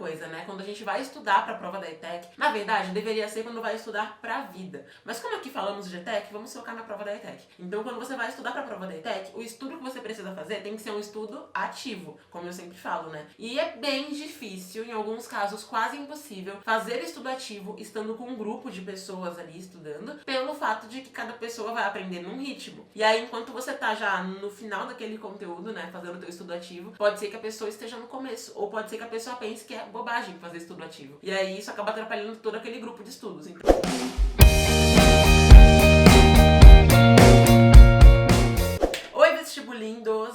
coisa, né? Quando a gente vai estudar para a prova da ETEC, na verdade, deveria ser quando vai estudar para a vida. Mas como aqui falamos de ETEC, vamos focar na prova da ETEC. Então, quando você vai estudar para a prova da ETEC, o estudo que você precisa fazer tem que ser um estudo ativo, como eu sempre falo, né? E é bem difícil, em alguns casos quase impossível, fazer estudo ativo estando com um grupo de pessoas ali estudando, pelo fato de que cada pessoa vai aprender num ritmo. E aí, enquanto você tá já no final daquele conteúdo, né, fazendo o teu estudo ativo, pode ser que a pessoa esteja no começo, ou pode ser que a pessoa pense que é bobagem fazer estudo ativo. E aí isso acaba atrapalhando todo aquele grupo de estudos. Então...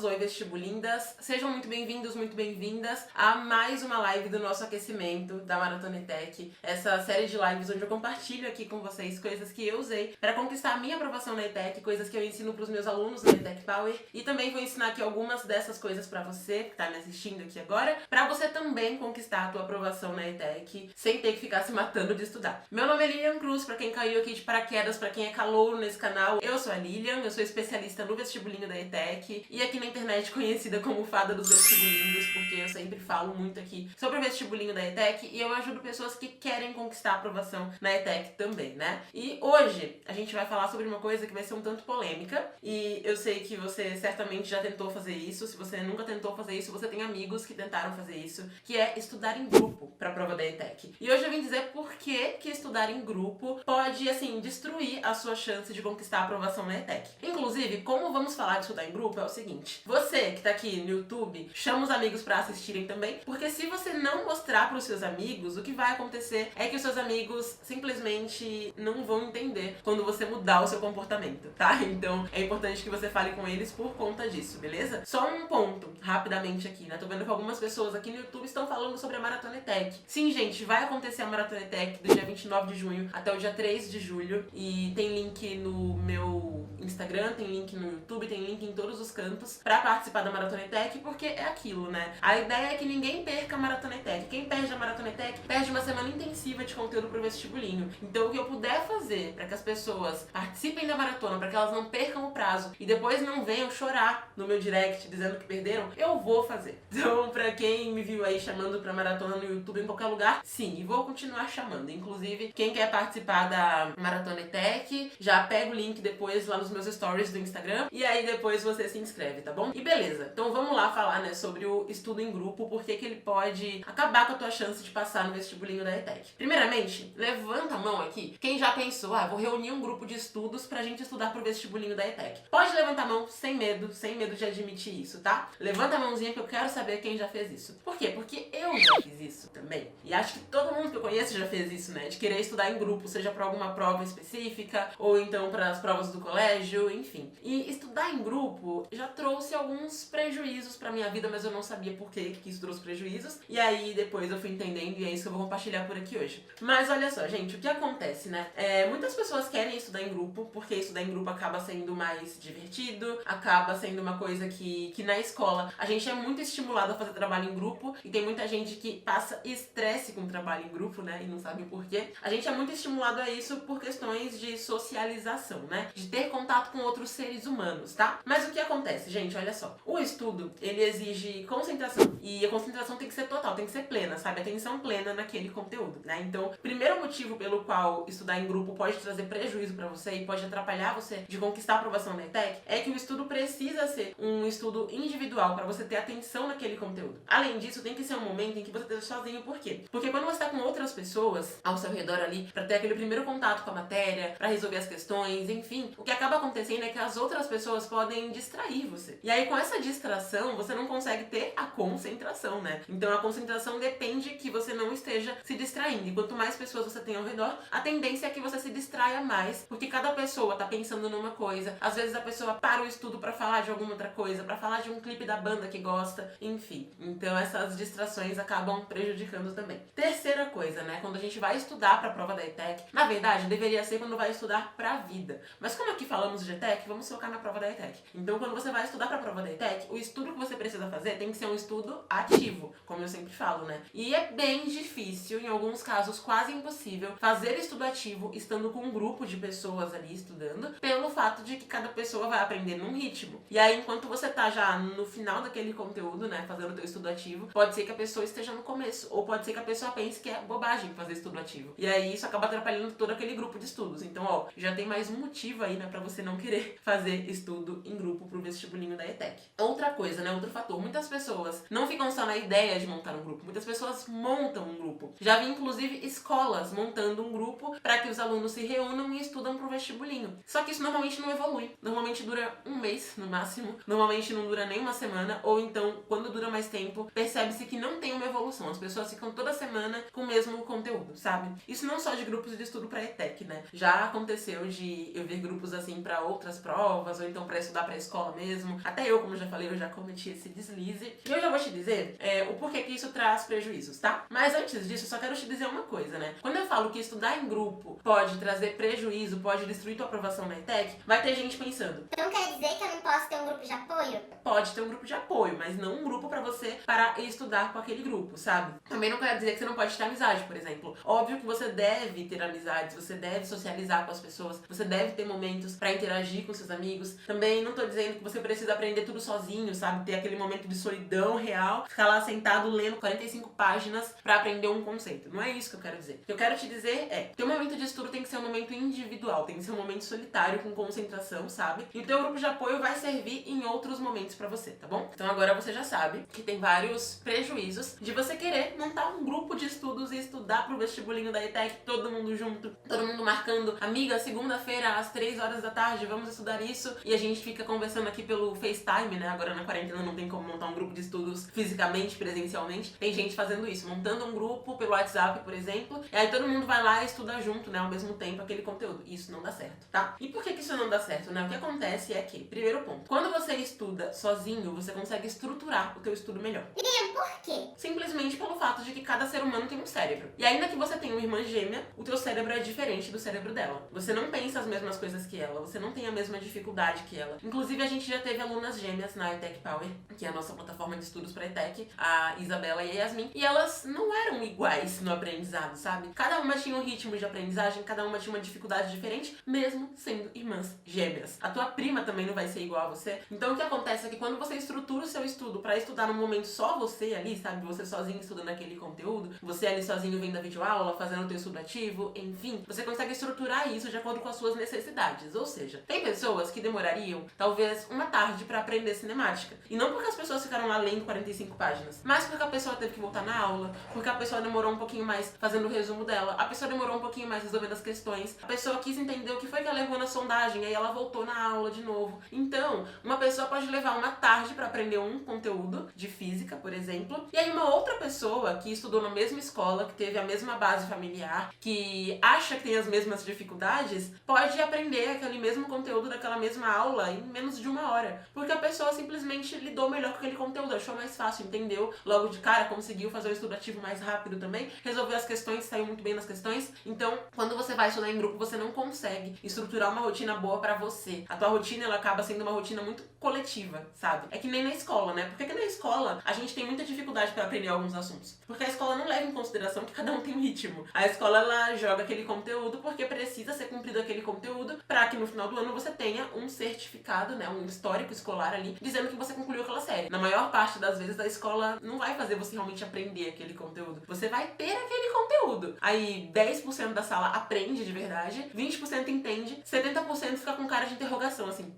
Oi vestibulindas, sejam muito bem-vindos, muito bem-vindas a mais uma live do nosso aquecimento da Maratona ETEC, essa série de lives onde eu compartilho aqui com vocês coisas que eu usei para conquistar a minha aprovação na ETEC, coisas que eu ensino para os meus alunos na ETEC Power, e também vou ensinar aqui algumas dessas coisas para você que está me assistindo aqui agora, para você também conquistar a tua aprovação na ETEC sem ter que ficar se matando de estudar. Meu nome é Lilian Cruz, para quem caiu aqui de paraquedas, para quem é calouro nesse canal, eu sou a Lilian, eu sou especialista no vestibulinho da ETEC e aqui na internet conhecida como fada dos vestibulindos, porque eu sempre falo muito aqui sobre o vestibulinho da ETEC e eu ajudo pessoas que querem conquistar a aprovação na ETEC também, né? E hoje a gente vai falar sobre uma coisa que vai ser um tanto polêmica e eu sei que você certamente já tentou fazer isso. Se você nunca tentou fazer isso, você tem amigos que tentaram fazer isso, que é estudar em grupo para a prova da ETEC. E hoje eu vim dizer por que estudar em grupo pode, assim, destruir a sua chance de conquistar a aprovação na ETEC. Inclusive, como vamos falar de estudar em grupo, é o seguinte: você que tá aqui no YouTube, chama os amigos pra assistirem também, porque se você não mostrar pros seus amigos, o que vai acontecer é que os seus amigos simplesmente não vão entender quando você mudar o seu comportamento, tá? Então é importante que você fale com eles por conta disso, beleza? Só um ponto, rapidamente aqui, né? Tô vendo que algumas pessoas aqui no YouTube estão falando sobre a Maratona ETEC. Sim, gente, vai acontecer a Maratona ETEC do dia 29 de junho até o dia 3 de julho e tem link no meu Instagram, tem link no YouTube, tem link em todos os cantos pra participar da Maratona ETEC, porque é aquilo, né? A ideia é que ninguém perca a Maratona ETEC. Quem perde a Maratona ETEC perde uma semana intensiva de conteúdo pro vestibulinho. Então o que eu puder fazer para que as pessoas participem da maratona, para que elas não percam o prazo e depois não venham chorar no meu direct dizendo que perderam, eu vou fazer. Então, pra quem me viu aí chamando pra maratona no YouTube em qualquer lugar, sim, e vou continuar chamando. Inclusive, quem quer participar da Maratona ETEC, já pega o link depois lá nos meus stories do Instagram e aí depois você se inscreve, tá bom? E beleza, então vamos lá falar, né, sobre o estudo em grupo, porque que ele pode acabar com a tua chance de passar no vestibulinho da ETEC. Primeiramente, levanta a mão aqui quem já pensou, vou reunir um grupo de estudos pra gente estudar pro vestibulinho da ETEC. Pode levantar a mão sem medo de admitir isso, tá? Levanta a mãozinha que eu quero saber quem já fez isso. Por quê? Porque eu já fiz isso também. E acho que todo mundo que eu conheço já fez isso, né? De querer estudar em grupo, seja pra alguma prova específica, ou então para as provas do colégio, enfim. E estudar em grupo já trouxe alguns prejuízos pra minha vida, mas eu não sabia por que isso trouxe prejuízos. E aí depois eu fui entendendo e é isso que eu vou compartilhar por aqui hoje. Mas olha só, gente, o que acontece, né? Muitas pessoas querem estudar em grupo, porque estudar em grupo acaba sendo mais divertido, acaba sendo uma coisa que na escola a gente é muito estimulado a fazer trabalho em grupo e tem muita gente que passa estresse com trabalho em grupo, né? E não sabe por quê. A gente é muito estimulado a isso por questões de socialização, né? De ter contato com outros seres humanos, tá? Mas o que acontece, gente? Olha só. O estudo, ele exige concentração. E a concentração tem que ser total, tem que ser plena, sabe? Atenção plena naquele conteúdo, né? Então, o primeiro motivo pelo qual estudar em grupo pode trazer prejuízo pra você e pode atrapalhar você de conquistar a aprovação na ETEC é que o estudo precisa ser um estudo individual pra você ter atenção naquele conteúdo. Além disso, tem que ser um momento em que você esteja sozinho. Por quê? Porque quando você tá com outras pessoas ao seu redor ali, pra ter aquele primeiro contato com a matéria, pra resolver as questões, enfim, o que acaba acontecendo é que as outras pessoas podem distrair você. E aí, com essa distração, você não consegue ter a concentração, né? Então, a concentração depende que você não esteja se distraindo. E quanto mais pessoas você tem ao redor, a tendência é que você se distraia mais, porque cada pessoa tá pensando numa coisa. Às vezes a pessoa para o estudo pra falar de alguma outra coisa, pra falar de um clipe da banda que gosta, enfim. Então, essas distrações acabam prejudicando também. Terceira coisa, né? Quando a gente vai estudar pra prova da ETEC, na verdade, deveria ser quando vai estudar pra vida. Mas como aqui falamos de ETEC, vamos focar na prova da ETEC. Então, quando você vai estudar pra prova da ETEC, o estudo que você precisa fazer tem que ser um estudo ativo, como eu sempre falo, né? E é bem difícil, em alguns casos quase impossível, fazer estudo ativo estando com um grupo de pessoas ali estudando, pelo fato de que cada pessoa vai aprender num ritmo. E aí, enquanto você tá já no final daquele conteúdo, né, fazendo o teu estudo ativo, pode ser que a pessoa esteja no começo começo. Ou pode ser que a pessoa pense que é bobagem fazer estudo ativo. E aí isso acaba atrapalhando todo aquele grupo de estudos. Então, ó, já tem mais um motivo aí, né, pra você não querer fazer estudo em grupo pro vestibulinho da ETEC. Outra coisa, né, outro fator. Muitas pessoas não ficam só na ideia de montar um grupo. Muitas pessoas montam um grupo. Já vi, inclusive, escolas montando um grupo para que os alunos se reúnam e estudam pro vestibulinho. Só que isso normalmente não evolui. Normalmente dura um mês, no máximo. Normalmente não dura nem uma semana. Ou então, quando dura mais tempo, percebe-se que não tem uma evolução. As pessoas ficam toda semana com o mesmo conteúdo, sabe? Isso não só de grupos de estudo pra ETEC, né? Já aconteceu de eu ver grupos assim pra outras provas, ou então pra estudar pra escola mesmo. Até eu, como eu já falei, eu já cometi esse deslize. E eu já vou te dizer o porquê que isso traz prejuízos, tá? Mas antes disso, eu só quero te dizer uma coisa, né? Quando eu falo que estudar em grupo pode trazer prejuízo, pode destruir tua aprovação na ETEC, vai ter gente pensando: então quer dizer que eu não posso ter um grupo de apoio? Pode ter um grupo de apoio, mas não um grupo pra você parar e estudar com aquele grupo, sabe? Também não quero dizer que você não pode ter amizade, por exemplo. Óbvio que você deve ter amizades, você deve socializar com as pessoas, você deve ter momentos pra interagir com seus amigos. Também não tô dizendo que você precisa aprender tudo sozinho, sabe? Ter aquele momento de solidão real, ficar lá sentado lendo 45 páginas pra aprender um conceito. Não é isso que eu quero dizer. O que eu quero te dizer é que o momento de estudo tem que ser um momento individual, tem que ser um momento solitário, com concentração, sabe? E o teu grupo de apoio vai servir em outros momentos pra você, tá bom? Então agora você já sabe que tem vários prejuízos de você querer montar um grupo de estudos e estudar pro vestibulinho da ETEC, todo mundo junto, todo mundo marcando: amiga, segunda-feira às 3 horas da tarde, vamos estudar isso. E a gente fica conversando aqui pelo FaceTime, né? Agora na quarentena não tem como montar um grupo de estudos fisicamente, presencialmente. Tem gente fazendo isso, montando um grupo pelo WhatsApp, por exemplo, e aí todo mundo vai lá e estuda junto, né? Ao mesmo tempo aquele conteúdo. Isso não dá certo, tá? E por que isso não dá certo, né? O que acontece é que, primeiro ponto, quando você estuda sozinho, você consegue estruturar o teu estudo melhor. Miriam, por quê? Simplesmente pelo fato de que cada ser humano tem um cérebro. E ainda que você tenha uma irmã gêmea, o teu cérebro é diferente do cérebro dela. Você não pensa as mesmas coisas que ela, você não tem a mesma dificuldade que ela. Inclusive, a gente já teve alunas gêmeas na ETEC Power, que é a nossa plataforma de estudos para ETEC, a Isabela e a Yasmin, e elas não eram iguais no aprendizado, sabe? Cada uma tinha um ritmo de aprendizagem, cada uma tinha uma dificuldade diferente, mesmo sendo irmãs gêmeas. A tua prima também não vai ser igual a você. Então, o que acontece é que quando você estrutura o seu estudo para estudar num momento só você ali, sabe? Você sozinho estudando aquele conteúdo, você ali sozinho vendo a videoaula, fazendo o teu estudo ativo, enfim, você consegue estruturar isso de acordo com as suas necessidades. Ou seja, tem pessoas que demorariam talvez uma tarde para aprender cinemática. E não porque as pessoas ficaram lá lendo 45 páginas, mas porque a pessoa teve que voltar na aula, porque a pessoa demorou um pouquinho mais fazendo o resumo dela, a pessoa demorou um pouquinho mais resolvendo as questões, a pessoa quis entender o que foi que ela levou na sondagem, aí ela voltou na aula de novo. Então, uma pessoa pode levar uma tarde para aprender um conteúdo de física, por exemplo, e aí uma outra pessoa que estudou na mesma escola, que teve a mesma base familiar, que acha que tem as mesmas dificuldades, pode aprender aquele mesmo conteúdo daquela mesma aula em menos de uma hora. Porque a pessoa simplesmente lidou melhor com aquele conteúdo, achou mais fácil, entendeu logo de cara, conseguiu fazer o estudo ativo mais rápido também, resolveu as questões, saiu muito bem nas questões. Então, quando você vai estudar em grupo, você não consegue estruturar uma rotina boa pra você. A tua rotina, ela acaba sendo uma rotina muito coletiva, sabe? É que nem na escola, né? Porque na escola, a gente tem muita dificuldade pra aprender alguns assuntos. Porque a escola não leva em consideração que cada um tem um ritmo. A escola, ela joga aquele conteúdo porque precisa ser cumprido aquele conteúdo pra que no final do ano você tenha um certificado, né? Um histórico escolar ali, dizendo que você concluiu aquela série. Na maior parte das vezes, a escola não vai fazer você realmente aprender aquele conteúdo. Você vai ter aquele conteúdo. Aí, 10% da sala aprende de verdade, 20% entende, 70% fica com cara de interrogação, assim.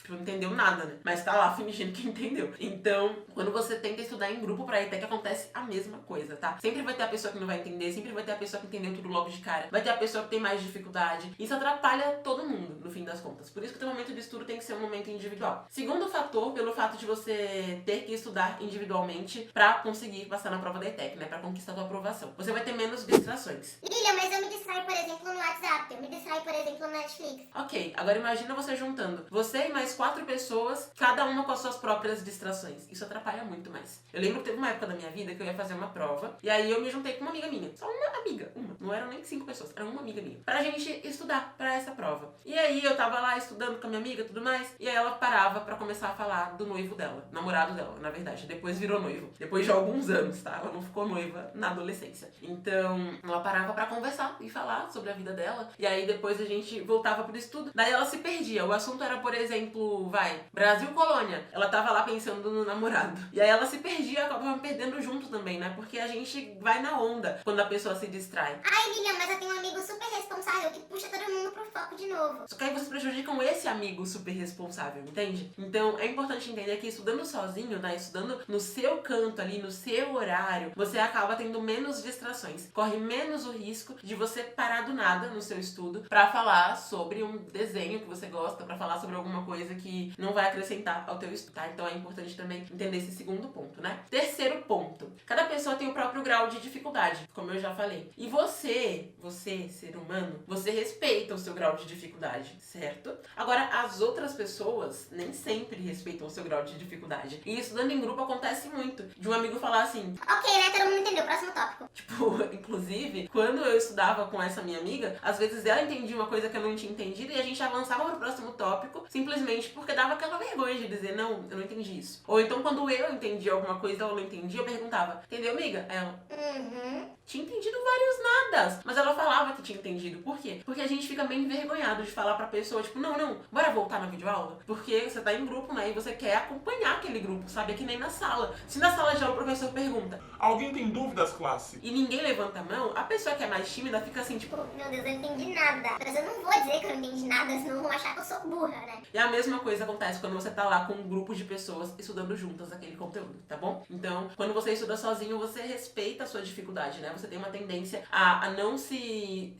Não entendeu nada, né? Mas tá lá fingindo que entendeu. Então, quando você tenta estudar em grupo pra ETEC, acontece a mesma coisa, tá? Sempre vai ter a pessoa que não vai entender, sempre vai ter a pessoa que entendeu tudo logo de cara, vai ter a pessoa que tem mais dificuldade. Isso atrapalha todo mundo, no fim das contas. Por isso que o teu momento de estudo tem que ser um momento individual. Segundo fator, pelo fato de você ter que estudar individualmente pra conseguir passar na prova da ETEC, né? Pra conquistar a tua aprovação. Você vai ter menos distrações. Lilia, mas eu me distraio, por exemplo, no WhatsApp, eu me distraio, por exemplo, no Netflix. Ok, agora imagina você juntando você e mais 4 pessoas, cada uma com as suas próprias distrações. Isso atrapalha muito mais. Eu lembro que teve uma época da minha vida que eu ia fazer uma prova, e aí eu me juntei com uma amiga minha. Só uma amiga, uma. Não eram nem 5 pessoas, era uma amiga minha. Pra gente estudar pra essa prova. E aí eu tava lá estudando com a minha amiga e tudo mais, e aí ela parava pra começar a falar do noivo dela. Namorado dela, na verdade. Depois virou noivo. Depois de alguns anos, tá? Ela não ficou noiva na adolescência. Então, ela parava pra conversar e falar sobre a vida dela. E aí depois a gente voltava pro estudo. Daí ela se perdia. O assunto era, por exemplo, exemplo, Brasil Colônia. Ela tava lá pensando no namorado. E aí ela se perdia, acabava perdendo junto também, né? Porque a gente vai na onda quando a pessoa se distrai. Ai, Lilian, mas eu tenho um amigo super responsável que puxa todo mundo pro foco de novo. Só que aí vocês prejudicam esse amigo super responsável, entende? Então é importante entender que estudando sozinho, tá? Estudando no seu canto ali, no seu horário, você acaba tendo menos distrações. Corre menos o risco de você parar do nada no seu estudo pra falar sobre um desenho que você gosta, pra falar sobre alguma coisa que não vai acrescentar ao teu estudo, tá? Então é importante também entender esse segundo ponto, né? Terceiro ponto. Cada pessoa tem o próprio grau de dificuldade, como eu já falei. E você, ser humano, você respeita o seu grau de dificuldade, certo? Agora, as outras pessoas nem sempre respeitam o seu grau de dificuldade. E estudando em grupo acontece muito. De um amigo falar assim... Ok, né? Todo mundo entendeu. Próximo tópico. Tipo, inclusive, quando eu estudava com essa minha amiga, às vezes ela entendia uma coisa que eu não tinha entendido e a gente avançava pro próximo tópico simplesmente porque dava aquela vergonha de dizer, não, eu não entendi isso. Ou então, quando eu entendi alguma coisa ou ela não entendia, eu perguntava, entendeu, amiga? Ela... Tinha entendido vários nadas. Mas ela falava que tinha entendido. Por quê? Porque a gente fica meio envergonhado de falar pra pessoa, tipo, não, bora voltar na videoaula? Porque você tá em grupo, né? E você quer acompanhar aquele grupo, sabe? É que nem na sala. Se na sala de aula o professor pergunta, alguém tem dúvidas, classe? E ninguém levanta a mão, a pessoa que é mais tímida fica assim, tipo... Meu Deus, eu não entendi nada. Mas eu não vou dizer que eu não entendi nada, senão vão achar que eu sou burra, né? E a mesma coisa acontece quando você tá lá com um grupo de pessoas estudando juntas aquele conteúdo, tá bom? Então, quando você estuda sozinho, você respeita a sua dificuldade, né? Você tem uma tendência a não se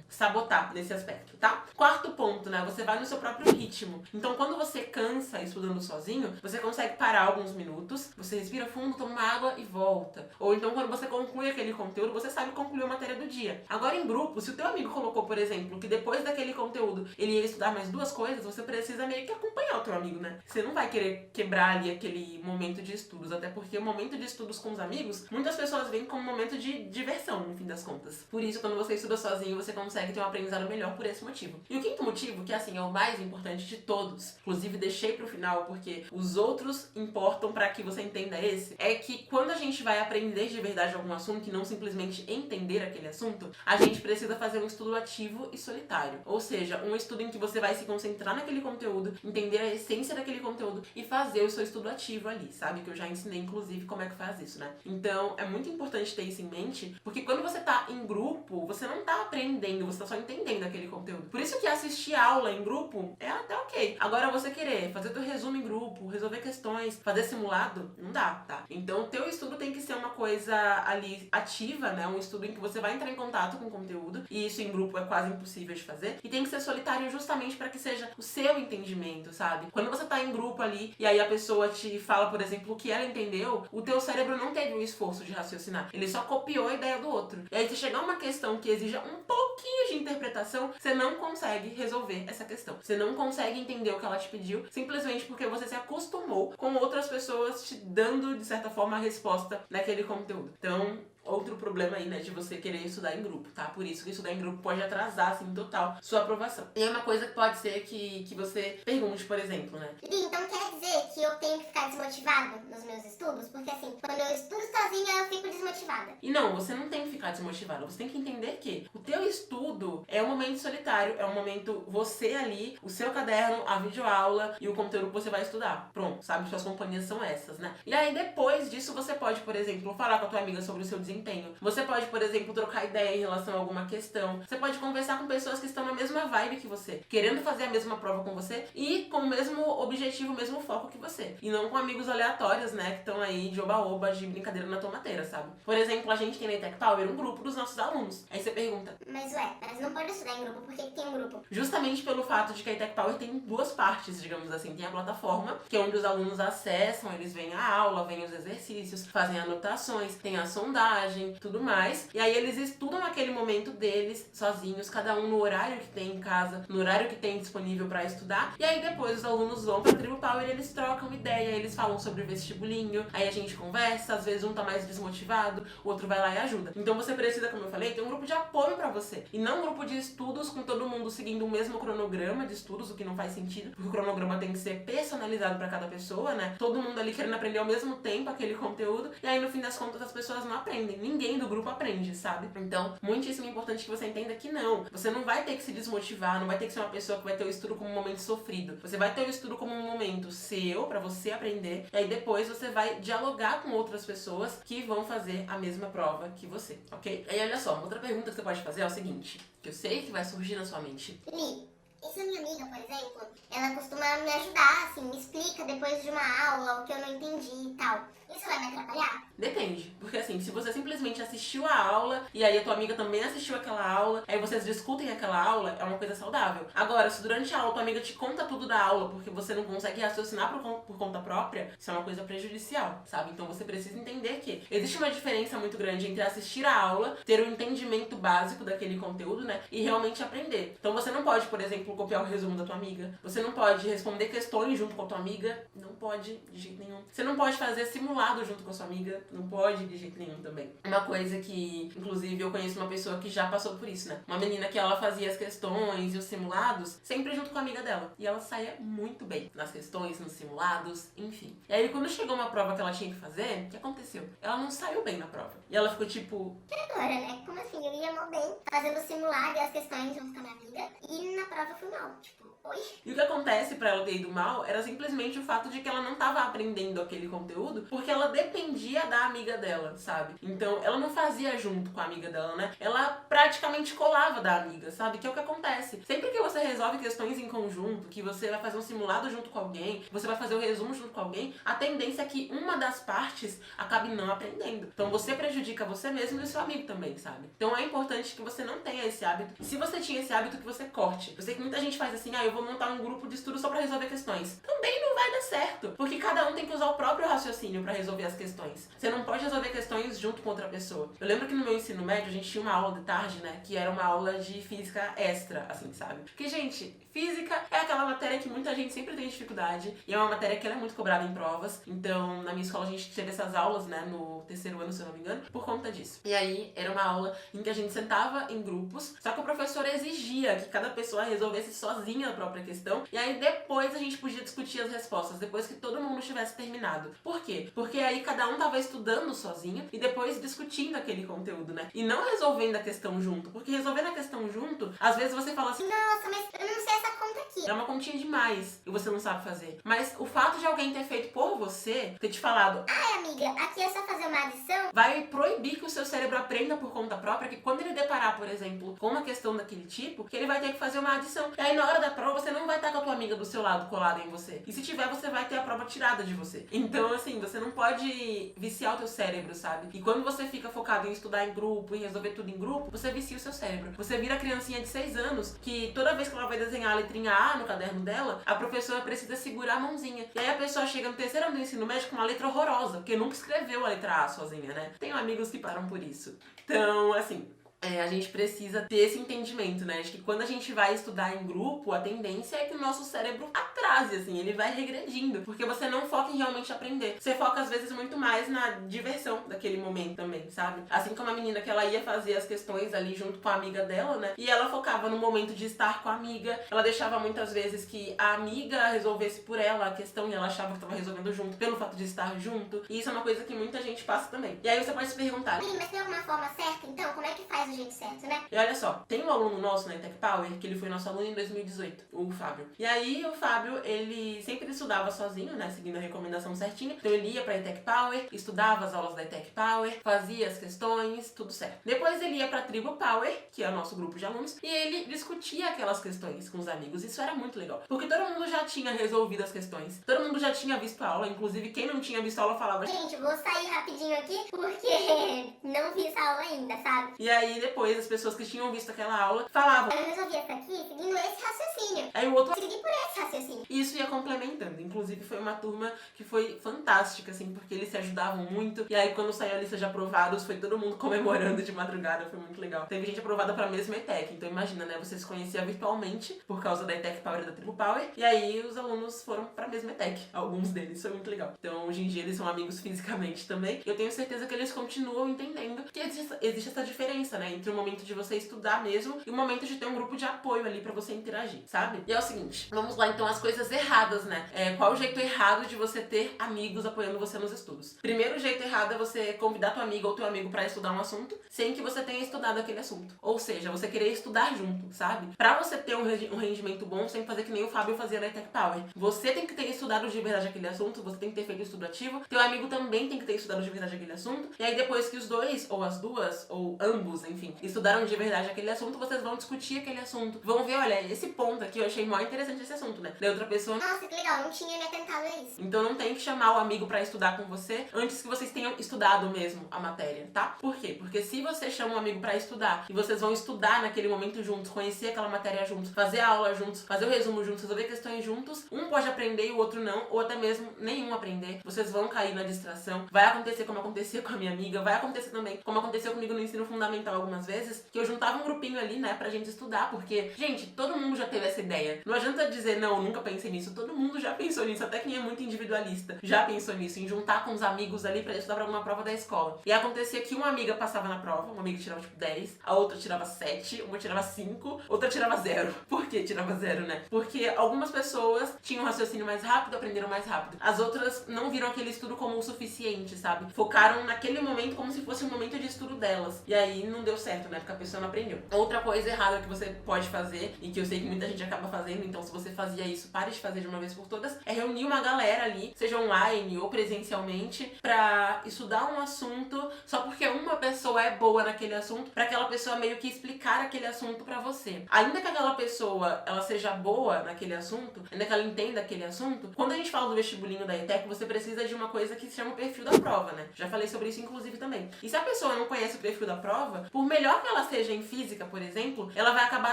sabotar nesse aspecto, tá? Quarto ponto, né? Você vai no seu próprio ritmo. Então, quando você cansa estudando sozinho, você consegue parar alguns minutos, você respira fundo, toma uma água e volta. Ou então, quando você conclui aquele conteúdo, você sabe concluir a matéria do dia. Agora, em grupo, se o teu amigo colocou, por exemplo, que depois daquele conteúdo ele ia estudar mais 2 coisas, você precisa meio que acompanhar o teu amigo, né? Você não vai querer quebrar ali aquele momento de estudos, até porque o momento de estudos com os amigos, muitas pessoas veem como um momento de diversão, no fim das contas. Por isso, quando você estuda sozinho, você consegue ter um aprendizado melhor por esse motivo. E o quinto motivo, que assim é o mais importante de todos, inclusive deixei pro final porque os outros importam pra que você entenda esse, é que quando a gente vai aprender de verdade algum assunto e não simplesmente entender aquele assunto, a gente precisa fazer um estudo ativo e solitário. Ou seja, um estudo em que você vai se concentrar naquele conteúdo, entender a essência daquele conteúdo e fazer o seu estudo ativo ali, sabe? Que eu já ensinei, inclusive, como é que faz isso, né? Então, é muito importante ter isso em mente, porque quando você tá em grupo, você não tá aprendendo, você tá só entendendo aquele conteúdo. Por isso que assistir aula em grupo é até ok. Agora, você querer fazer teu resumo em grupo, resolver questões, fazer simulado, não dá, tá? Então, o teu estudo tem que ser uma coisa ali ativa, né? Um estudo em que você vai entrar em contato com o conteúdo, e isso em grupo é quase impossível de fazer. E tem que ser solitário justamente para que seja o seu entendimento, sabe? Quando você tá em grupo ali, e aí a pessoa te fala, por exemplo, o que ela entendeu, o teu cérebro não teve o esforço de raciocinar. Ele só copiou a ideia do outro. E aí, se chegar uma questão que exija um pouquinho de interpretação, você não consegue resolver essa questão. Você não consegue entender o que ela te pediu, simplesmente porque você se acostumou com outras pessoas te dando, de certa forma, a resposta naquele conteúdo. Então, outro problema aí, né, de você querer estudar em grupo, tá? Por isso que estudar em grupo pode atrasar, assim, total sua aprovação. E é uma coisa que pode ser que você pergunte, por exemplo, né? Então quer dizer que eu tenho que ficar desmotivada nos meus estudos? Porque assim, quando eu estudo sozinha, eu fico desmotivada. E não, você não tem que ficar desmotivado. Você tem que entender que o teu estudo é um momento solitário, é um momento você ali, o seu caderno, a videoaula e o conteúdo que você vai estudar. Pronto, sabe? Suas companhias são essas, né? E aí, depois disso, você pode, por exemplo, falar com a tua amiga sobre o seu desempenho. Você pode, por exemplo, trocar ideia em relação a alguma questão. Você pode conversar com pessoas que estão na mesma vibe que você, querendo fazer a mesma prova com você e com o mesmo objetivo, o mesmo foco que você. E não com amigos aleatórios, né, que estão aí de oba-oba, de brincadeira na tomateira, sabe? Por exemplo, a gente tem na ETEC Power um grupo dos nossos alunos. Aí você pergunta, Mas não pode estudar em grupo, por que tem um grupo? justamente pelo fato de que a ETEC Power tem 2 partes, digamos assim. Tem a plataforma, que é onde os alunos acessam, eles veem a aula, veem os exercícios, fazem anotações, tem a sondagem, tudo mais. E aí eles estudam naquele momento deles, sozinhos, cada um no horário que tem em casa, no horário que tem disponível pra estudar. E aí depois os alunos vão pra Tribo Power e eles trocam ideia, eles falam sobre o vestibulinho, aí a gente conversa, às vezes um tá mais desmotivado, o outro vai lá e ajuda. Então você precisa, como eu falei, ter um grupo de apoio pra você. E não um grupo de estudos com todo mundo seguindo o mesmo cronograma de estudos, o que não faz sentido. Porque o cronograma tem que ser personalizado pra cada pessoa, né? Todo mundo ali querendo aprender ao mesmo tempo aquele conteúdo. E aí, no fim das contas, as pessoas não aprendem. Ninguém do grupo aprende, sabe? Então, muitíssimo importante que você entenda que não. Você não vai ter que se desmotivar, não vai ter que ser uma pessoa que vai ter o estudo como um momento sofrido. Você vai ter o estudo como um momento seu, pra você aprender. E aí, depois, você vai dialogar com outras pessoas que vão fazer a mesma prova que você, ok? Aí, olha só, uma outra pergunta que você pode fazer é o seguinte, que eu sei que vai surgir na sua mente. Li, essa minha amiga, por exemplo, ela costuma me ajudar, assim, me explica depois de uma aula o que eu não entendi e tal. Isso vai me atrapalhar? Depende, porque assim, se você simplesmente assistiu a aula e aí a tua amiga também assistiu aquela aula, aí vocês discutem aquela aula, é uma coisa saudável. Agora, se durante a aula tua amiga te conta tudo da aula porque você não consegue raciocinar por conta própria, isso é uma coisa prejudicial, sabe? Então você precisa entender que existe uma diferença muito grande entre assistir a aula, ter um entendimento básico daquele conteúdo, né, e realmente aprender. Então você não pode, por exemplo, copiar o resumo da tua amiga, você não pode responder questões junto com a tua amiga, não pode de jeito nenhum. Você não pode fazer simulado junto com a sua amiga, não pode de jeito nenhum também. Uma coisa que, inclusive, eu conheço uma pessoa que já passou por isso, né? Uma menina que ela fazia as questões e os simulados sempre junto com a amiga dela. E ela saía muito bem nas questões, nos simulados, enfim. E aí, quando chegou uma prova que ela tinha que fazer, o que aconteceu? Ela não saiu bem na prova. E ela ficou tipo... Que agora, né? Como assim? Eu ia mal bem, fazendo o simulado e as questões junto com a minha amiga, e na prova eu fui mal. Tipo, oi? E o que acontece pra ela ter ido mal era simplesmente o fato de que ela não tava aprendendo aquele conteúdo porque ela dependia da amiga dela, sabe? Então, ela não fazia junto com a amiga dela, né? Ela praticamente colava da amiga, sabe? Que é o que acontece. Sempre que você resolve questões em conjunto, que você vai fazer um simulado junto com alguém, você vai fazer o resumo junto com alguém, a tendência é que uma das partes acabe não aprendendo. Então, você prejudica você mesmo e o seu amigo também, sabe? Então, é importante que você não tenha esse hábito. E se você tinha esse hábito, que você corte. Eu sei que muita gente faz assim, eu vou montar um grupo de estudo só pra resolver questões. Também não vai dar certo, porque cada um tem que usar o próprio raciocínio pra resolver as questões. Você não pode resolver questões junto com outra pessoa. Eu lembro que no meu ensino médio a gente tinha uma aula de tarde, né, que era uma aula de física extra, assim, sabe? Porque, gente, física é aquela matéria que muita gente sempre tem dificuldade e é uma matéria que ela é muito cobrada em provas. Então, na minha escola a gente teve essas aulas, né, no terceiro ano, se eu não me engano, por conta disso. E aí, era uma aula em que a gente sentava em grupos, só que o professor exigia que cada pessoa resolvesse sozinha a própria questão, e aí depois a gente podia discutir as respostas, depois que todo mundo tivesse terminado. Por quê? Porque aí cada um tava estudando sozinho e depois discutindo aquele conteúdo, né? E não resolvendo a questão junto, porque resolvendo a questão junto, às vezes você fala assim, Nossa, mas eu não sei essa conta aqui. é uma continha demais e você não sabe fazer. Mas o fato de alguém ter feito por você, ter te falado, Ai, amiga, aqui é só fazer uma adição? vai proibir que o seu cérebro aprenda por conta própria, que quando ele deparar, por exemplo, com uma questão daquele tipo, que ele vai ter que fazer uma adição. E aí na hora da prova você não vai estar com a tua amiga do seu lado colada em você. E se tiver, você vai ter a prova tirada de você. Então, assim, você não pode viciar o teu cérebro, sabe? E quando você fica focado em estudar em grupo, em resolver tudo em grupo, você vicia o seu cérebro. Você vira a criancinha de 6 anos, que toda vez que ela vai desenhar a letrinha A no caderno dela, a professora precisa segurar a mãozinha. E aí a pessoa chega no terceiro ano do ensino médio com uma letra horrorosa, porque nunca escreveu a letra A sozinha, né? Tenho amigos que param por isso. Então, assim, a gente precisa ter esse entendimento, né? De que quando a gente vai estudar em grupo, a tendência é que o nosso cérebro atrase, assim, ele vai regredindo. Porque você não foca em realmente aprender. Você foca, às vezes, muito mais na diversão daquele momento também, sabe? Assim como a menina que ela ia fazer as questões ali junto com a amiga dela, né? E ela focava no momento de estar com a amiga. Ela deixava muitas vezes que a amiga resolvesse por ela a questão e ela achava que estava resolvendo junto, pelo fato de estar junto. E isso é uma coisa que muita gente passa também. E aí você pode se perguntar, Mas tem alguma forma certa, então? Como é que faz o jeito certo, né? e olha só, tem um aluno nosso na Tech Power, que ele foi nosso aluno em 2018, o Fábio. E aí o Fábio, ele sempre estudava sozinho, né, seguindo a recomendação certinha. Então ele ia pra Tech Power, estudava as aulas da Tech Power, fazia as questões, tudo certo. Depois ele ia pra Tribo Power, que é o nosso grupo de alunos, e ele discutia aquelas questões com os amigos. Isso era muito legal, porque todo mundo já tinha resolvido as questões, todo mundo já tinha visto a aula, inclusive quem não tinha visto a aula falava, Gente, vou sair rapidinho aqui, porque não vi essa aula ainda, sabe? E aí depois as pessoas que tinham visto aquela aula falavam, Eu resolvi essa aqui seguindo esse raciocínio. aí o outro Segui por esse raciocínio. isso ia complementando. Inclusive foi uma turma que foi fantástica, assim, porque eles se ajudavam muito. E aí quando saiu a lista de aprovados, foi todo mundo comemorando de madrugada, foi muito legal. Teve gente aprovada pra mesma ETEC, então imagina, né, você se conhecia virtualmente por causa da ETEC Power e da Tribo Power, e aí os alunos foram pra mesma ETEC, alguns deles, foi muito legal. Então hoje em dia eles são amigos fisicamente também. Eu tenho certeza que eles continuam entendendo que existe essa diferença, né, entre o momento de você estudar mesmo e o momento de ter um grupo de apoio ali pra você interagir, sabe? E é o seguinte, vamos lá então as coisas erradas, né? Qual o jeito errado de você ter amigos apoiando você nos estudos? Primeiro jeito errado é você convidar tua amiga ou teu amigo pra estudar um assunto sem que você tenha estudado aquele assunto. Ou seja, você querer estudar junto, sabe? Pra você ter um rendimento bom, você tem que fazer que nem o Fábio fazia na ETEC Power. Você tem que ter estudado de verdade aquele assunto, você tem que ter feito estudo ativo, teu amigo também tem que ter estudado de verdade aquele assunto, e aí depois que os dois, ou as duas, ou ambos, enfim, estudaram de verdade aquele assunto, vocês vão discutir aquele assunto. Vão ver, olha, esse ponto aqui eu achei mais interessante esse assunto, né? Da outra pessoa. Nossa, que legal, não tinha me atentado a isso. Então não tem que chamar o amigo pra estudar com você antes que vocês tenham estudado mesmo a matéria, tá? Por quê? Porque se você chama um amigo pra estudar e vocês vão estudar naquele momento juntos, conhecer aquela matéria juntos, fazer a aula juntos, fazer o resumo juntos, resolver questões juntos, um pode aprender e o outro não, ou até mesmo nenhum aprender. Vocês vão cair na distração. Vai acontecer como acontecia com a minha amiga, vai acontecer também como aconteceu comigo no ensino fundamental algumas vezes, que eu juntava um grupinho ali, né, pra gente estudar, porque, gente, todo mundo já teve essa ideia. Não adianta dizer, não, eu nunca pensei nisso. Todo mundo já pensou nisso, até quem é muito individualista já pensou nisso, em juntar com os amigos ali pra estudar pra alguma prova da escola. E acontecia que uma amiga passava na prova, uma amiga tirava tipo 10, a outra tirava 7, uma tirava 5, outra tirava 0. Por que tirava 0, né? Porque algumas pessoas tinham um raciocínio mais rápido, aprenderam mais rápido. As outras não viram aquele estudo como o suficiente, sabe? Focaram naquele momento como se fosse um momento de estudo delas. E aí não deu certo, né? Porque a pessoa não aprendeu. Outra coisa errada que você pode fazer, e que eu sei que muita gente acaba fazendo, então se você fazia isso, pare de fazer de uma vez por todas, é reunir uma galera ali, seja online ou presencialmente, pra estudar um assunto só porque uma pessoa é boa naquele assunto, pra aquela pessoa meio que explicar aquele assunto pra você. Ainda que aquela pessoa, ela seja boa naquele assunto, ainda que ela entenda aquele assunto, quando a gente fala do vestibulinho da ETEC, você precisa de uma coisa que se chama o perfil da prova, né? Já falei sobre isso inclusive também. E se a pessoa não conhece o perfil da prova, por melhor que ela seja em física, por exemplo, ela vai acabar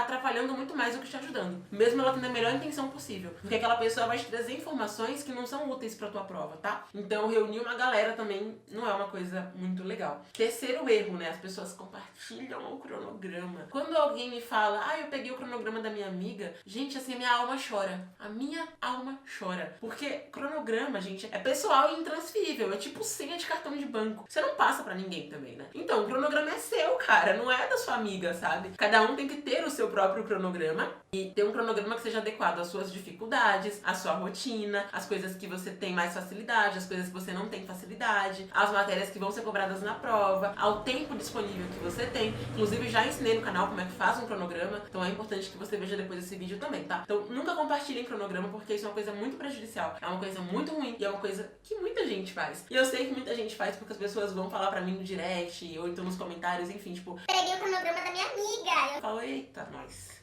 atrapalhando muito mais do que te ajudando. Mesmo ela tendo a melhor intenção possível. Porque aquela pessoa vai te trazer informações que não são úteis pra tua prova, tá? Então reunir uma galera também não é uma coisa muito legal. Terceiro erro, né? As pessoas compartilham o cronograma. Quando alguém me fala, eu peguei o cronograma da minha amiga, gente, assim, a minha alma chora. A minha alma chora. Porque cronograma, gente, é pessoal e intransferível. É tipo senha de cartão de banco. Você não passa pra ninguém também, né? Então, o cronograma é seu, cara. Não é da sua amiga, sabe? Cada um tem que ter o seu próprio cronograma e ter um cronograma que seja adequado às suas dificuldades, à sua rotina, às coisas que você tem mais facilidade, às coisas que você não tem facilidade, às matérias que vão ser cobradas na prova, ao tempo disponível que você tem. Inclusive, já ensinei no canal como é que faz um cronograma, então é importante que você veja depois esse vídeo também, tá? Então, nunca compartilhem cronograma, porque isso é uma coisa muito prejudicial, é uma coisa muito ruim e é uma coisa que muita gente faz. E eu sei que muita gente faz porque as pessoas vão falar pra mim no direct, ou então nos comentários, enfim, tipo... Peguei o cronograma da minha amiga. Eu falo, eita, nós.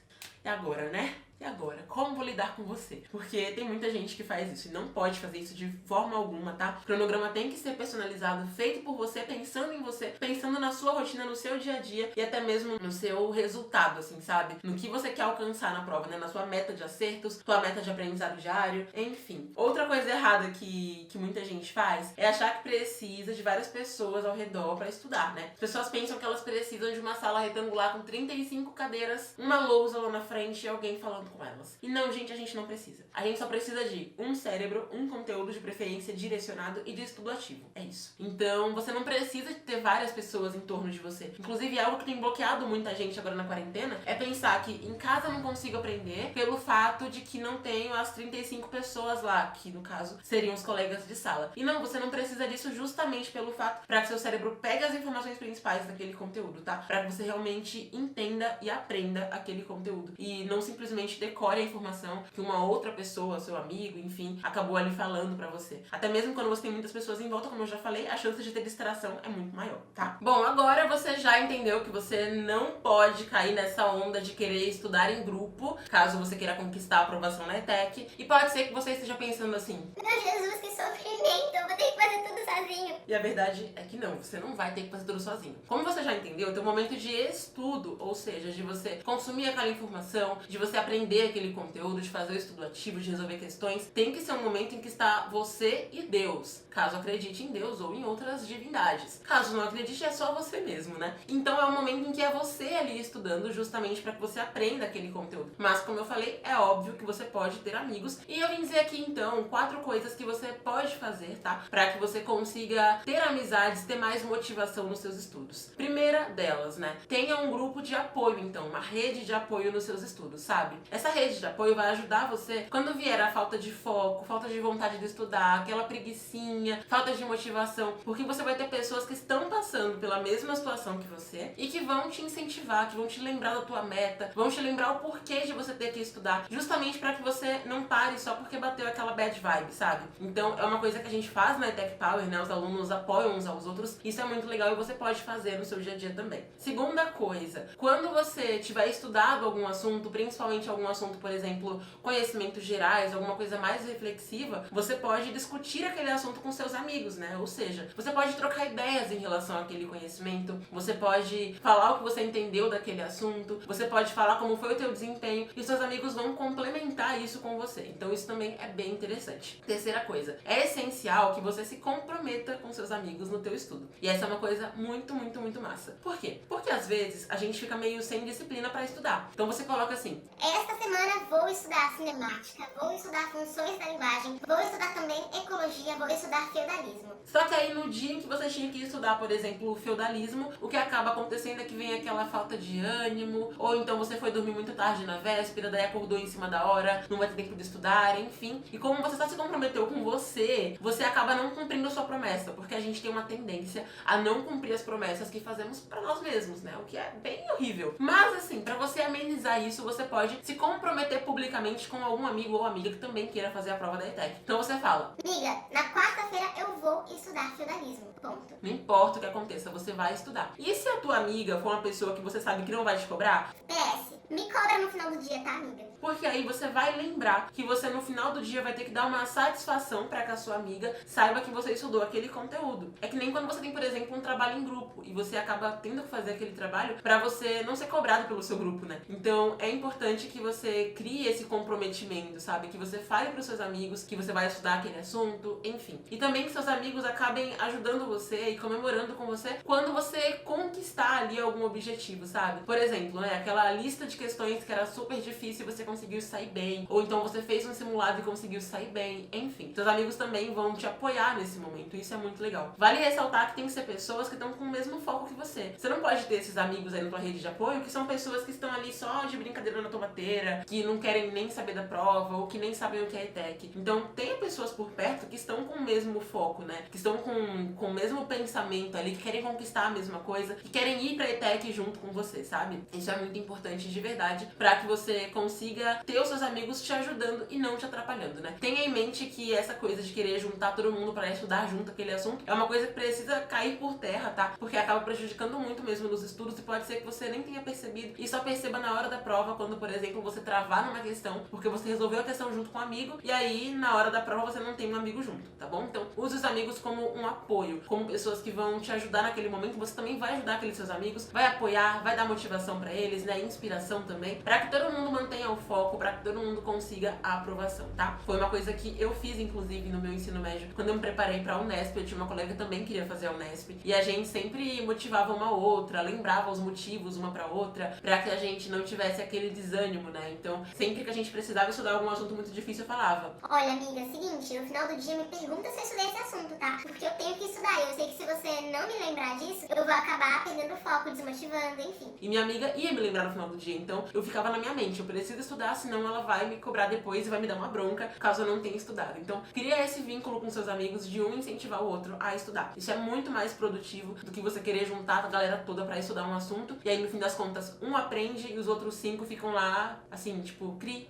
E agora, né? E agora? Como vou lidar com você? Porque tem muita gente que faz isso e não pode fazer isso de forma alguma, tá? O cronograma tem que ser personalizado, feito por você, pensando em você, pensando na sua rotina, no seu dia a dia e até mesmo no seu resultado, assim, sabe? No que você quer alcançar na prova, né? Na sua meta de acertos, sua meta de aprendizado diário, enfim. Outra coisa errada que muita gente faz é achar que precisa de várias pessoas ao redor pra estudar, né? As pessoas pensam que elas precisam de uma sala retangular com 35 cadeiras, uma lousa lá na frente e alguém falando com elas. E não, gente, a gente não precisa. A gente só precisa de um cérebro, um conteúdo de preferência direcionado e de estudo ativo. É isso. Então, você não precisa ter várias pessoas em torno de você. Inclusive, algo que tem bloqueado muita gente agora na quarentena é pensar que em casa eu não consigo aprender pelo fato de que não tenho as 35 pessoas lá, que no caso seriam os colegas de sala. E não, você não precisa disso justamente pelo fato para que seu cérebro pegue as informações principais daquele conteúdo, tá? Para que você realmente entenda e aprenda aquele conteúdo. E não simplesmente decore a informação que uma outra pessoa, seu amigo, enfim, acabou ali falando pra você. Até mesmo quando você tem muitas pessoas em volta, como eu já falei, a chance de ter distração é muito maior, tá? Bom, agora você já entendeu que você não pode cair nessa onda de querer estudar em grupo, caso você queira conquistar a aprovação na ETEC. E pode ser que você esteja pensando assim: meu Jesus, que sofrimento, eu vou ter que fazer tudo sozinho. E a verdade é que não, você não vai ter que fazer tudo sozinho. Como você já entendeu, tem um momento de estudo, ou seja, de você consumir aquela informação, de você aprender aquele conteúdo, de fazer o estudo ativo, de resolver questões. Tem que ser um momento em que está você e Deus, caso acredite em Deus ou em outras divindades. Caso não acredite, é só você mesmo, né? Então é um momento em que é você ali estudando justamente para que você aprenda aquele conteúdo. Mas como eu falei, é óbvio que você pode ter amigos. E eu vim dizer aqui então 4 coisas que você pode fazer, tá? Para que você consiga ter amizades, ter mais motivação nos seus estudos. Primeira delas, né? Tenha um grupo de apoio, então, uma rede de apoio nos seus estudos, sabe? Essa rede de apoio vai ajudar você quando vier a falta de foco, falta de vontade de estudar, aquela preguicinha, falta de motivação, porque você vai ter pessoas que estão passando pela mesma situação que você e que vão te incentivar, que vão te lembrar da tua meta, vão te lembrar o porquê de você ter que estudar, justamente para que você não pare só porque bateu aquela bad vibe, sabe? Então é uma coisa que a gente faz na ETEC Power, né? Os alunos apoiam uns aos outros, isso é muito legal e você pode fazer no seu dia a dia também. Segunda coisa, quando você tiver estudado algum assunto, principalmente algum assunto, por exemplo, conhecimentos gerais, alguma coisa mais reflexiva, você pode discutir aquele assunto com seus amigos, né? Ou seja, você pode trocar ideias em relação àquele conhecimento, você pode falar o que você entendeu daquele assunto, você pode falar como foi o teu desempenho e os seus amigos vão complementar isso com você. Então isso também é bem interessante. Terceira coisa, é essencial que você se comprometa com seus amigos no teu estudo. E essa é uma coisa muito, muito, muito massa. Por quê? Porque às vezes a gente fica meio sem disciplina pra estudar. Então você coloca assim: esta semana vou estudar cinemática, vou estudar funções da linguagem, vou estudar também ecologia, vou estudar feudalismo. Só que aí no dia em que você tinha que estudar, por exemplo, o feudalismo, o que acaba acontecendo é que vem aquela falta de ânimo, ou então você foi dormir muito tarde na véspera, daí acordou em cima da hora, não vai ter tempo de estudar, enfim. E como você só se comprometeu com você, você acaba não cumprindo a sua promessa, porque a gente tem uma tendência a não cumprir as promessas que fazemos pra nós mesmos, né? O que é bem horrível. Mas assim, pra você amenizar isso, você pode se comprometer publicamente com algum amigo ou amiga que também queira fazer a prova da ETEC. Então você fala: amiga, na quarta-feira eu vou estudar feudalismo. Ponto. não importa o que aconteça, você vai estudar. E se a tua amiga for uma pessoa que você sabe que não vai te cobrar? PS, me cobra no final do dia, tá, amiga? Porque aí você vai lembrar que você no final do dia vai ter que dar uma satisfação para que a sua amiga saiba que você estudou aquele conteúdo. É que nem quando você tem, por exemplo, um trabalho em grupo e você acaba tendo que fazer aquele trabalho para você não ser cobrado pelo seu grupo, né? Então é importante que você crie esse comprometimento, sabe? Que você fale pros seus amigos que você vai estudar aquele assunto, enfim. E também que seus amigos acabem ajudando você e comemorando com você quando você conquistar ali algum objetivo, sabe? Por exemplo, né? Aquela lista de questões que era super difícil e você conseguiu sair bem. Ou então você fez um simulado e conseguiu sair bem. Enfim, seus amigos também vão te apoiar nesse momento. Isso é muito legal. Vale ressaltar que tem que ser pessoas que estão com o mesmo foco que você. Você não pode ter esses amigos aí na tua rede de apoio que são pessoas que estão ali só de brincadeira na tomateira, que não querem nem saber da prova ou que nem sabem o que é ETEC. Então tenha pessoas por perto que estão com o mesmo foco, né? Que estão com o mesmo pensamento ali, que querem conquistar a mesma coisa, que querem ir pra ETEC junto com você, sabe? Isso é muito importante de verdade pra que você consiga ter os seus amigos te ajudando e não te atrapalhando, né? Tenha em mente que essa coisa de querer juntar todo mundo pra estudar junto aquele assunto é uma coisa que precisa cair por terra, tá? Porque acaba prejudicando muito mesmo nos estudos e pode ser que você nem tenha percebido e só perceba na hora da prova, quando, por exemplo, você travar numa questão porque você resolveu a questão junto com um amigo e aí na hora da prova você não tem um amigo junto, tá bom? Então use os amigos como um apoio, como pessoas que vão te ajudar naquele momento. Você também vai ajudar aqueles seus amigos, vai apoiar, vai dar motivação pra eles, né? Inspiração também, pra que todo mundo mantenha o foco, pra que todo mundo consiga a aprovação, tá? Foi uma coisa que eu fiz, inclusive, no meu ensino médio, quando eu me preparei pra Unesp. Eu tinha uma colega que também queria fazer a Unesp e a gente sempre motivava uma outra, lembrava os motivos uma pra outra, pra que a gente não tivesse aquele desânimo, né? Então, sempre que a gente precisava estudar algum assunto muito difícil, eu falava: olha, amiga, seguinte, no final do dia me pergunta se eu estudei esse assunto, tá? Porque eu tenho que estudar e eu sei que se você não me lembrar disso, eu vou acabar perdendo foco foco desmotivando, enfim. E minha amiga ia me lembrar no final do dia, então eu ficava na minha mente, eu preciso estudar, senão ela vai me cobrar depois e vai me dar uma bronca caso eu não tenha estudado. Então, cria esse vínculo com seus amigos de um incentivar o outro a estudar. Isso é muito mais produtivo do que você querer juntar a galera toda pra estudar um assunto, e aí no fim das contas um aprende e os outros 5 ficam lá, assim, tipo, cri,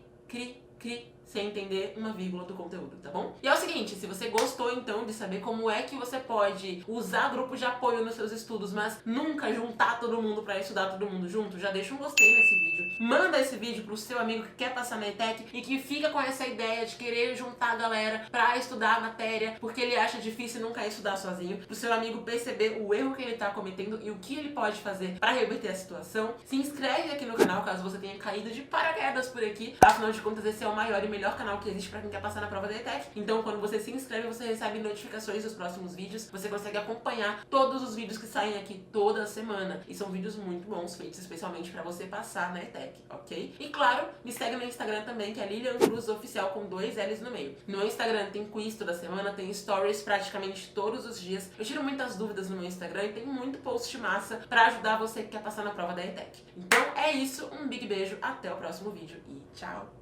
sem entender uma vírgula do conteúdo, tá bom? E é o seguinte, se você gostou então de saber como é que você pode usar grupos de apoio nos seus estudos, mas nunca juntar todo mundo pra estudar todo mundo junto, já deixa um gostei nesse vídeo. Manda esse vídeo pro seu amigo que quer passar na ETEC e que fica com essa ideia de querer juntar a galera pra estudar a matéria, porque ele acha difícil e não quer estudar sozinho, pro seu amigo perceber o erro que ele tá cometendo e o que ele pode fazer pra reverter a situação. Se inscreve aqui no canal caso você tenha caído de paraquedas por aqui, afinal de contas esse é o maior e melhor canal que existe pra quem quer passar na prova da ETEC. Então quando você se inscreve, você recebe notificações dos próximos vídeos, você consegue acompanhar todos os vídeos que saem aqui toda semana. E são vídeos muito bons, feitos especialmente pra você passar na ETEC, ok? E claro, me segue no Instagram também, que é Lilian Cruz Oficial com 2 L's no meio. No meu Instagram tem quiz toda semana, tem stories praticamente todos os dias. Eu tiro muitas dúvidas no meu Instagram e tem muito post massa pra ajudar você que quer passar na prova da ETEC. Então é isso, um big beijo, até o próximo vídeo e tchau!